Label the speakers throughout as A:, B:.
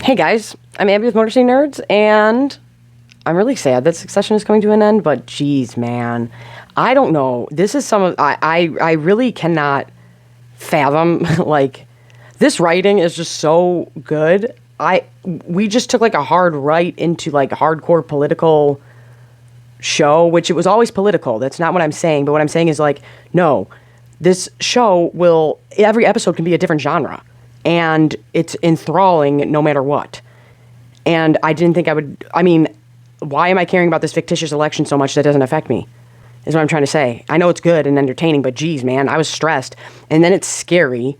A: Hey guys, I'm Abby with Motor City Nerds, and I'm really sad that Succession is coming to an end, but geez, man. I don't know. This is some of... I really cannot fathom, like, this writing is just so good. We just took, like, a hard right into, like, a hardcore political show, which it was always political. That's not what I'm saying, but what I'm saying is, like, no, this show will... Every episode can be a different genre. And it's enthralling no matter what. And I didn't think I would... I mean, why am I caring about this fictitious election so much that doesn't affect me? Is what I'm trying to say. I know it's good and entertaining, but geez, man, I was stressed. And then it's scary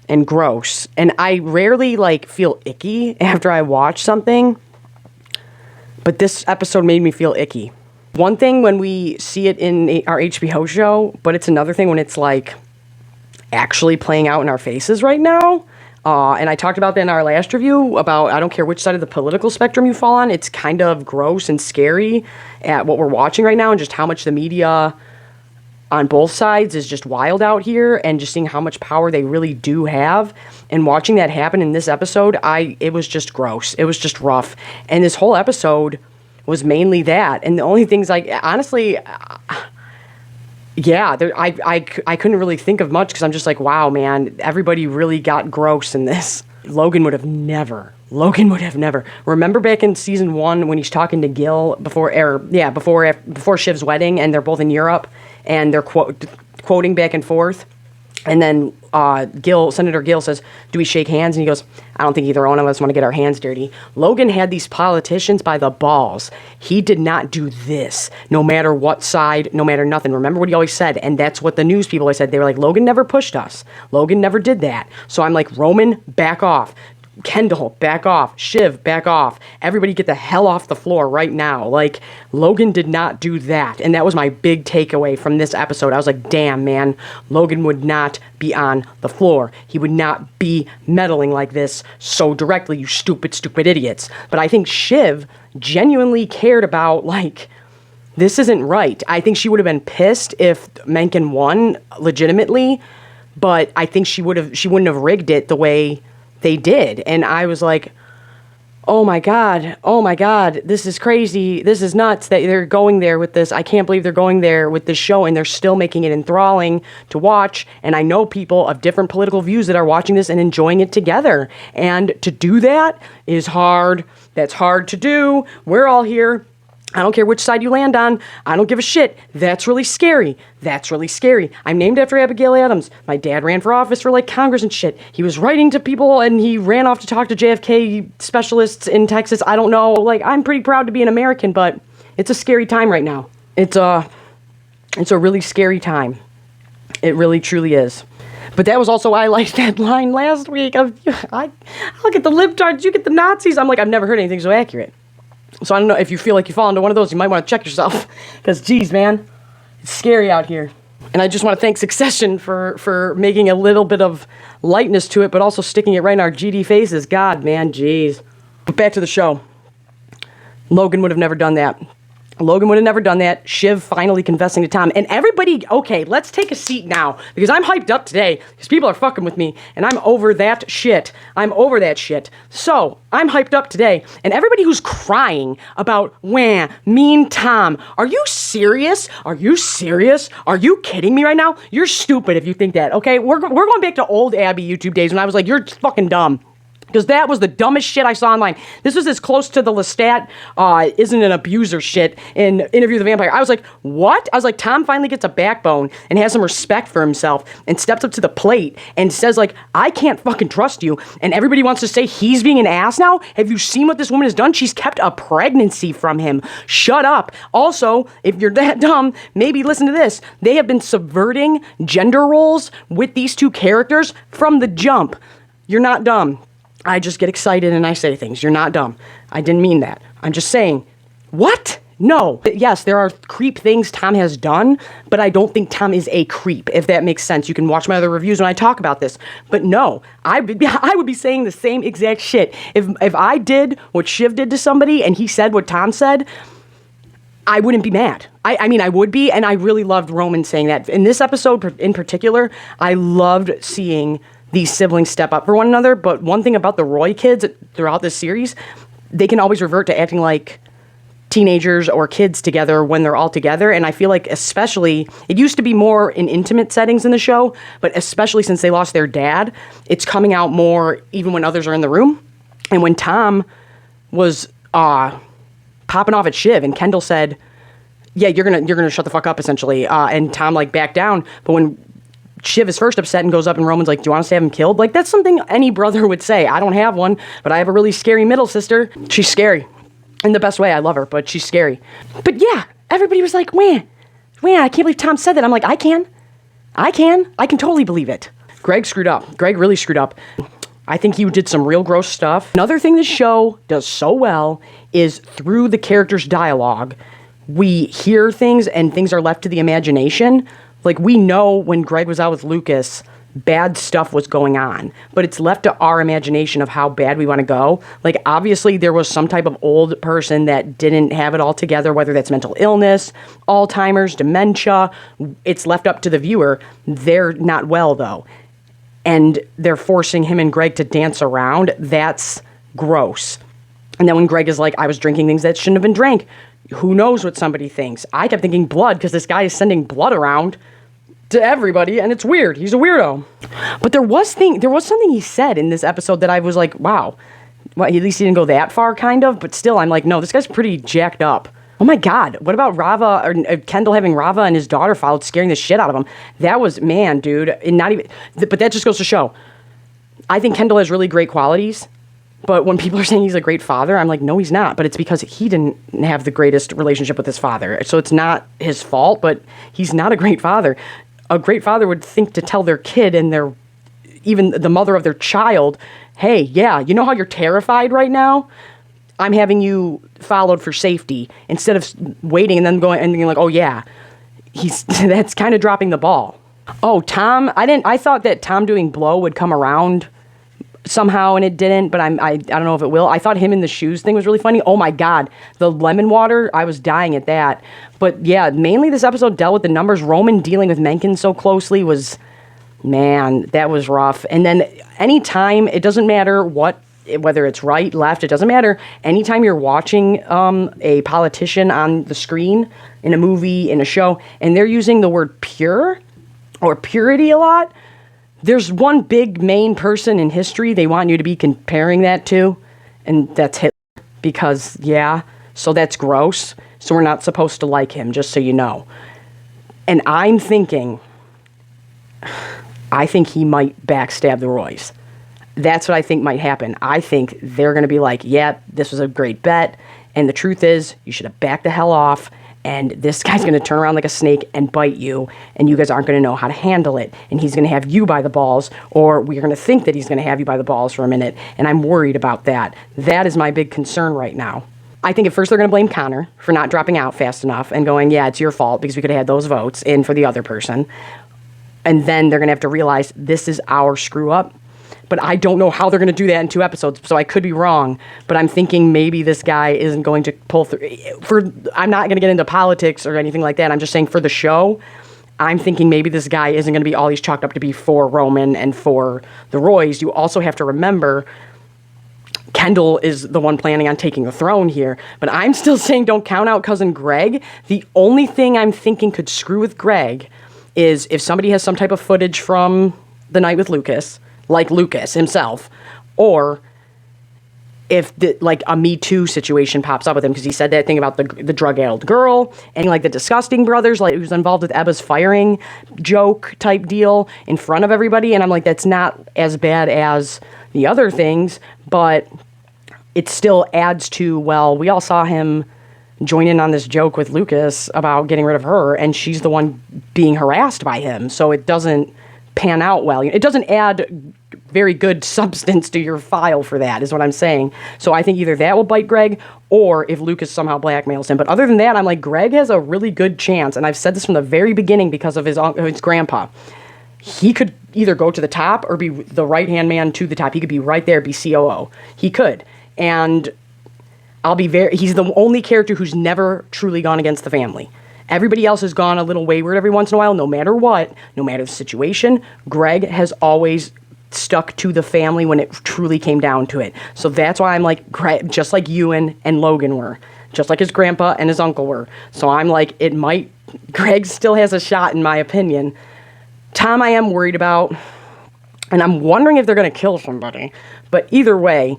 A: and gross. And I rarely, like, feel icky after I watch something. But this episode made me feel icky. One thing when we see it in our HBO show, but it's another thing when it's, like, actually playing out in our faces right now. And I talked about that in our last review about, I don't care which side of the political spectrum you fall on, it's kind of gross and scary at what we're watching right now and just how much the media on both sides is just wild out here and just seeing how much power they really do have. And watching that happen in this episode, it was just gross. It was just rough. And this whole episode was mainly that. And the only things, like, honestly... Yeah, I couldn't really think of much because I'm just like, wow, man, everybody really got gross in this. Logan would have never. Remember back in season 1 when he's talking to Gil before Shiv's wedding, and they're both in Europe and they're quoting back and forth, and then Senator Gil says, "Do we shake hands?" And he goes, "I don't think either one of us want to get our hands dirty." Logan had these politicians by the balls. He did not do this, no matter what side, no matter nothing. Remember what he always said, and that's what the news people always said. They were like, Logan never pushed us. Logan never did that. So I'm like, Roman, back off. Kendall, back off. Shiv, back off. Everybody get the hell off the floor right now. Like, Logan did not do that. And that was my big takeaway from this episode. I was like, damn, man, Logan would not be on the floor. He would not be meddling like this so directly, you stupid, stupid idiots. But I think Shiv genuinely cared about, like, this isn't right. I think she would have been pissed if Mencken won legitimately, but I think she wouldn't have rigged it the way they did. And I was like, oh my God, this is crazy. This is nuts that they're going there with this. I can't believe they're going there with this show and they're still making it enthralling to watch. And I know people of different political views that are watching this and enjoying it together. And to do that is hard. That's hard to do. We're all here. I don't care which side you land on. I don't give a shit. That's really scary. I'm named after Abigail Adams. My dad ran for office for, like, Congress and shit. He was writing to people and he ran off to talk to JFK specialists in Texas. I don't know. Like, I'm pretty proud to be an American, but it's a scary time right now. It's a really scary time. It really, truly is. But that was also why I liked that line last week of, I look at the libtards, you get the Nazis. I'm like, I've never heard anything so accurate. So I don't know, if you feel like you fall into one of those, you might want to check yourself. Because, geez, man, it's scary out here. And I just want to thank Succession for making a little bit of lightness to it, but also sticking it right in our GD faces. God, man, geez. But back to the show. Logan would have never done that. Shiv finally confessing to Tom. And everybody, okay, let's take a seat now. Because I'm hyped up today. Because people are fucking with me. And I'm over that shit. So, I'm hyped up today. And everybody who's crying about, mean Tom. Are you serious? Are you kidding me right now? You're stupid if you think that, okay? We're going back to old Abby YouTube days when I was like, you're fucking dumb. Because that was the dumbest shit I saw online. This was as close to the Lestat isn't an abuser shit in Interview with the Vampire. I was like, what? I was like, Tom finally gets a backbone and has some respect for himself and steps up to the plate and says, like, I can't fucking trust you. And everybody wants to say he's being an ass now? Have you seen what this woman has done? She's kept a pregnancy from him. Shut up. Also, if you're that dumb, maybe listen to this. They have been subverting gender roles with these two characters from the jump. You're not dumb. I just get excited and I say things. You're not dumb. I didn't mean that. I'm just saying, what? No. Yes, there are creep things Tom has done, but I don't think Tom is a creep, if that makes sense. You can watch my other reviews when I talk about this. But no, I would be saying the same exact shit. If I did what Shiv did to somebody and he said what Tom said, I wouldn't be mad. I mean, I would be, and I really loved Roman saying that. In this episode in particular, I loved seeing these siblings step up for one another. But one thing about the Roy kids throughout this series, they can always revert to acting like teenagers or kids together when they're all together. And I feel like especially, it used to be more in intimate settings in the show, but especially since they lost their dad, it's coming out more even when others are in the room. And when Tom was popping off at Shiv and Kendall said, yeah, you're gonna shut the fuck up, essentially. And Tom like backed down. But when Shiv is first upset and goes up and Roman's like, do you want us to have him killed? Like, that's something any brother would say. I don't have one, but I have a really scary middle sister. She's scary. In the best way. I love her, but she's scary. But yeah, everybody was like, I can't believe Tom said that. I'm like, I can totally believe it. Greg screwed up. Greg really screwed up. I think he did some real gross stuff. Another thing this show does so well is through the characters' dialogue, we hear things and things are left to the imagination. Like, we know when Greg was out with Lucas, bad stuff was going on, but it's left to our imagination of how bad we want to go. Like, obviously there was some type of old person that didn't have it all together, whether that's mental illness, Alzheimer's, dementia. It's left up to the viewer. They're not well though, and they're forcing him and Greg to dance around. That's gross. And then when Greg is like, I was drinking things that shouldn't have been drank, who knows what somebody thinks? I kept thinking blood, because this guy is sending blood around to everybody, and it's weird. He's a weirdo. But there was something he said in this episode that I was like, wow. Well, at least he didn't go that far, kind of. But still, I'm like, no, this guy's pretty jacked up. Oh my God. What about Rava, or Kendall having Rava and his daughter followed, scaring the shit out of him? That was, man, dude. And not even, but that just goes to show. I think Kendall has really great qualities. But when people are saying he's a great father, I'm like, no, he's not. But it's because he didn't have the greatest relationship with his father. So it's not his fault, but he's not a great father. A great father would think to tell their kid and even the mother of their child, hey, yeah, you know how you're terrified right now? I'm having you followed for safety, instead of waiting and then going and being like, oh yeah, that's kind of dropping the ball. Oh, Tom, I thought that Tom doing blow would come around somehow, and it didn't, but I don't know if it will. I thought him in the shoes thing was really funny. Oh my God, the lemon water, I was dying at that. But yeah, mainly this episode dealt with the numbers. Roman dealing with Mencken so closely was, man, that was rough. And then anytime, it doesn't matter whether it's right, left, it doesn't matter. Anytime you're watching a politician on the screen, in a movie, in a show, and they're using the word pure or purity a lot, there's one big main person in history they want you to be comparing that to, and that's Hitler. Because, yeah, so that's gross. So we're not supposed to like him, just so you know. And I think he might backstab the Roys. That's what I think might happen. I think they're going to be like, yeah, this was a great bet. And the truth is, you should have backed the hell off. And this guy's going to turn around like a snake and bite you, and you guys aren't going to know how to handle it, and he's going to have you by the balls, or we're going to think that he's going to have you by the balls for a minute, and I'm worried about that. That is my big concern right now. I think at first they're going to blame Connor for not dropping out fast enough and going, yeah, it's your fault because we could have had those votes in for the other person. And then they're going to have to realize this is our screw up. But I don't know how they're going to do that in 2 episodes, so I could be wrong. But I'm thinking maybe this guy isn't going to pull through. I'm not going to get into politics or anything like that. I'm just saying for the show, I'm thinking maybe this guy isn't going to be all he's chalked up to be for Roman and for the Roys. You also have to remember, Kendall is the one planning on taking the throne here. But I'm still saying don't count out cousin Greg. The only thing I'm thinking could screw with Greg is if somebody has some type of footage from the night with Lucas, like Lucas himself, or if like a Me Too situation pops up with him, because he said that thing about the drug-addled girl, and like the disgusting brothers, like who's involved with Ebba's firing joke type deal in front of everybody, and I'm like, that's not as bad as the other things, but it still adds to, well, we all saw him join in on this joke with Lucas about getting rid of her, and she's the one being harassed by him, so it doesn't pan out well. It doesn't add very good substance to your file for that, is what I'm saying. So I think either that will bite Greg, or if Lucas somehow blackmails him. But other than that, I'm like, Greg has a really good chance, and I've said this from the very beginning because of his grandpa. He could either go to the top or be the right-hand man to the top. He could be right there, be COO. He could. And he's the only character who's never truly gone against the family. Everybody else has gone a little wayward every once in a while, no matter what, no matter the situation. Greg has always stuck to the family when it truly came down to it. So that's why I'm like, just like Ewan and Logan were, just like his grandpa and his uncle were. So I'm like, Greg still has a shot in my opinion. Tom I am worried about, and I'm wondering if they're going to kill somebody. But either way,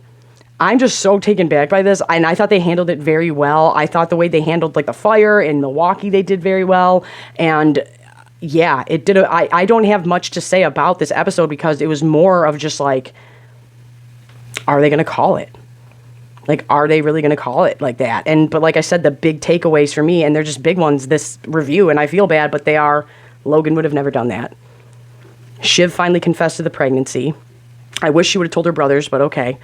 A: I'm just so taken back by this, and I thought they handled it very well. I thought the way they handled like the fire in Milwaukee, they did very well. And yeah, it did. I don't have much to say about this episode because it was more of just like, are they going to call it? Like, are they really going to call it like that? But like I said, the big takeaways for me, and they're just big ones this review, and I feel bad, but they are, Logan would have never done that. Shiv finally confessed to the pregnancy. I wish she would have told her brothers, but okay.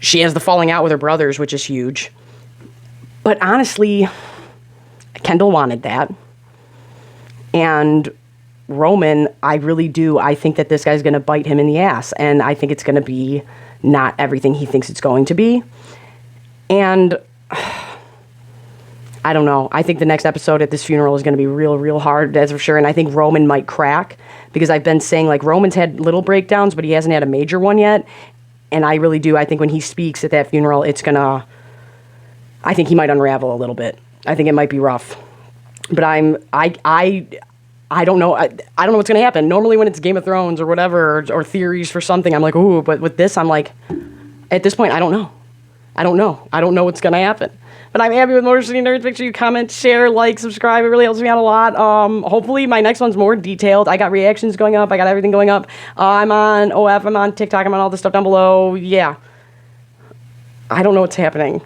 A: She has the falling out with her brothers, which is huge. But honestly, Kendall wanted that. And Roman, I really do. I think that this guy's going to bite him in the ass. And I think it's going to be not everything he thinks it's going to be. And I don't know. I think the next episode at this funeral is going to be real, real hard, that's for sure. And I think Roman might crack because I've been saying, like, Roman's had little breakdowns, but he hasn't had a major one yet. And I really do. I think when he speaks at that funeral, I think he might unravel a little bit. I think it might be rough. But I don't know. I don't know what's going to happen. Normally when it's Game of Thrones or whatever, or theories for something, I'm like, ooh, but with this, I'm like, at this point, I don't know. I don't know what's going to happen. But I'm happy with Motor City Nerds. Make sure you comment, share, like, subscribe. It really helps me out a lot. Hopefully my next one's more detailed. I got reactions going up. I got everything going up. I'm on OF. I'm on TikTok. I'm on all this stuff down below. Yeah. I don't know what's happening.